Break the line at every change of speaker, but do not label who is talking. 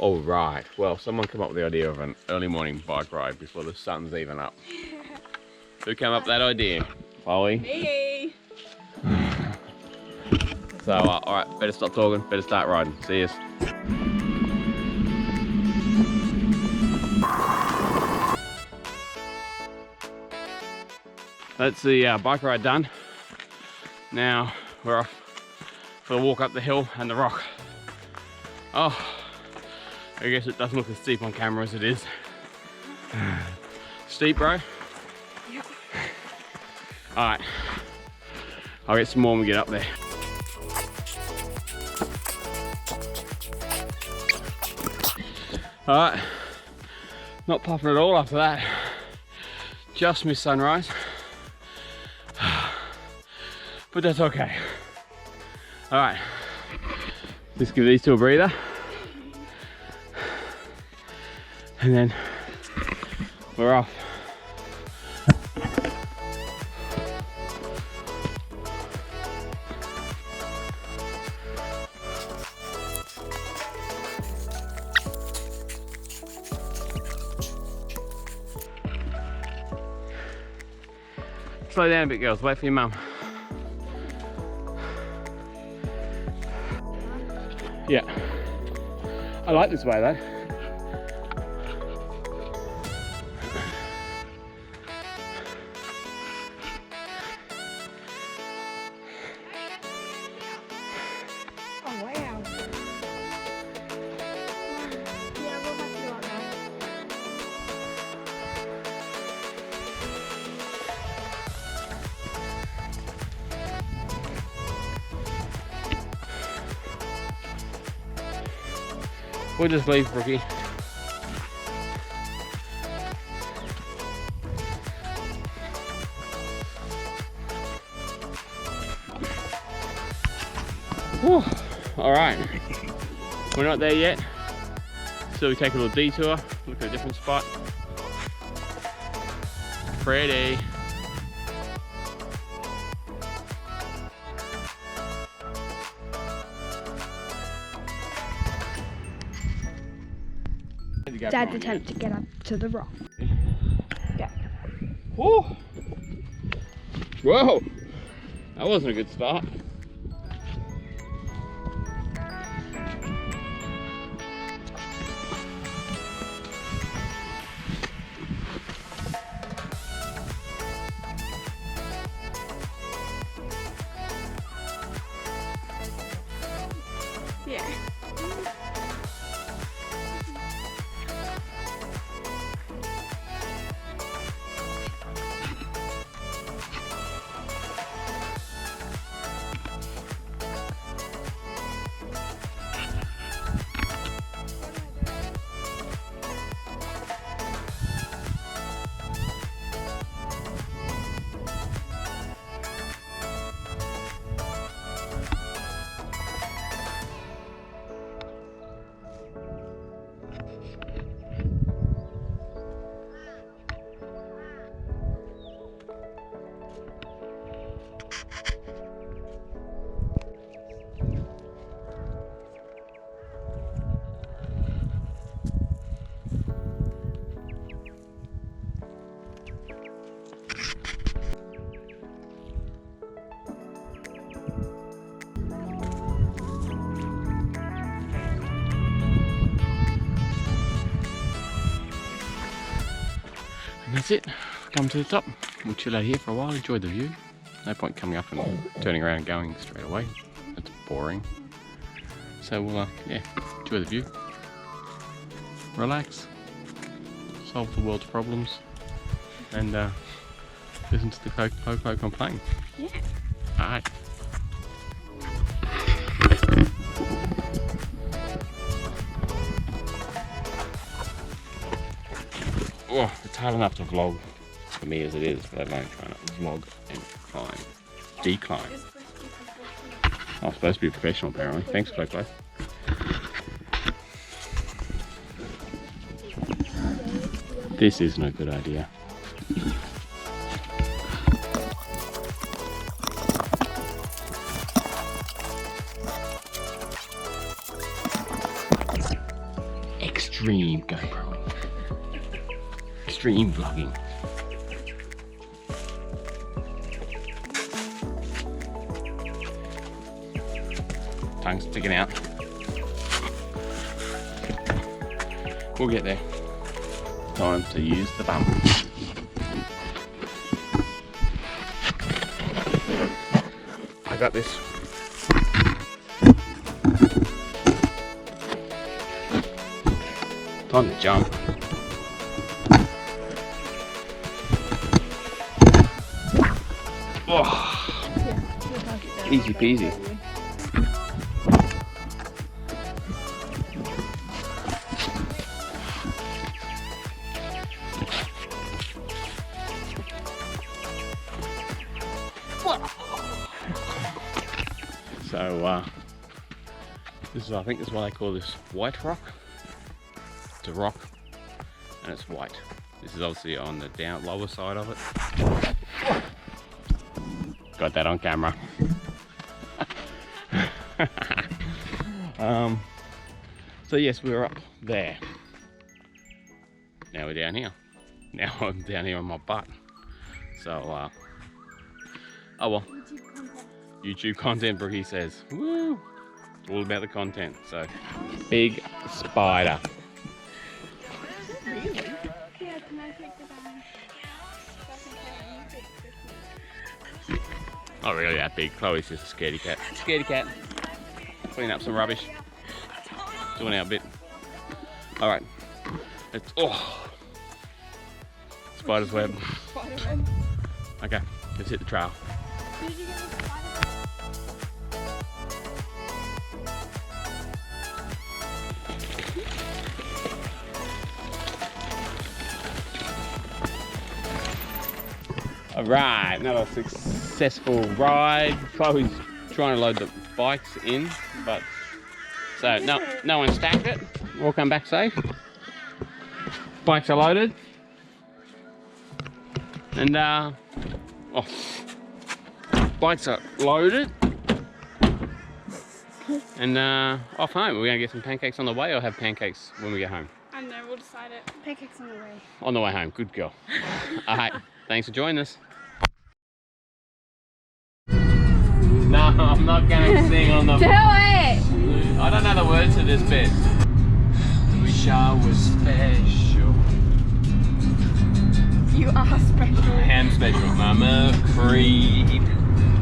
All right, well, someone came up with the idea of an early morning bike ride before the sun's even up. Who came up with that idea? Chloe?
Me!
So, all right, better stop talking, better start riding. See yous. That's the bike ride done. Now we're off for the walk up the hill and the rock. Oh, I guess it doesn't look as steep on camera as it is. Steep, bro?
Yep.
All right, I'll get some more when we get up there. All right, not puffing at all after that. Just missed sunrise. But that's okay. All right, let's give these two a breather. And then we're off. Slow down a bit, girls, wait for your mum. Yeah, I like this way though.
Oh wow. Yeah, we'll have to do all that.
We'll just leave, Brookie. Whew. All right, we're not there yet, so we take a little detour, look at a different spot. Pretty.
Dad's attempt to get up to the rock. Yeah.
Whoa! Whoa! That wasn't a good start.
Yeah.
And that's it, come to the top. We'll chill out here for a while, enjoy the view. No point coming up and turning around and going straight away. That's boring. So we'll, yeah, enjoy the view. Relax. Solve the world's problems. And listen to the Coco complain.
Yeah.
Alright. Oh, it's hard enough to vlog for me as it is, let alone trying to vlog and climb. Decline. I'm supposed to be professional apparently. Thanks, Coco. This isn't a good idea. extreme GoPro. Extreme vlogging. Tongue's sticking out. We'll get there. Time to use the bum. I got this. Time to jump. Oh, easy peasy. So this is, I think this is why they call this white rock. It's a rock and it's white. This is obviously on the lower side of it. Got that on camera. So yes, we were up there. Now we're down here. Now I'm down here on my butt. So oh well. YouTube content, Brookie says. Woo! It's all about the content. So, big spider.
Really? Yeah, can I take the bag?
Not really that big. Chloe's just a scaredy cat. Scaredy cat. Clean up some rubbish. Doing our bit. Alright. It's spider's web. Okay, let's hit the trail.
Did you get the spider?
Alright, another successful ride. Chloe's trying to load the bikes in, but so no one stacked it. All come back safe. Bikes are loaded. And bikes are loaded. And off home. We're gonna get some pancakes on the way or have pancakes when we get home?
I know, we'll decide it. Pancakes on the way.
On the way home, good girl. Alright, thanks for joining us. No, I'm not gonna sing on the...
Do it!
I don't know the words to this bit. Wish I was special.
You are special.
I am special, Mama Creed.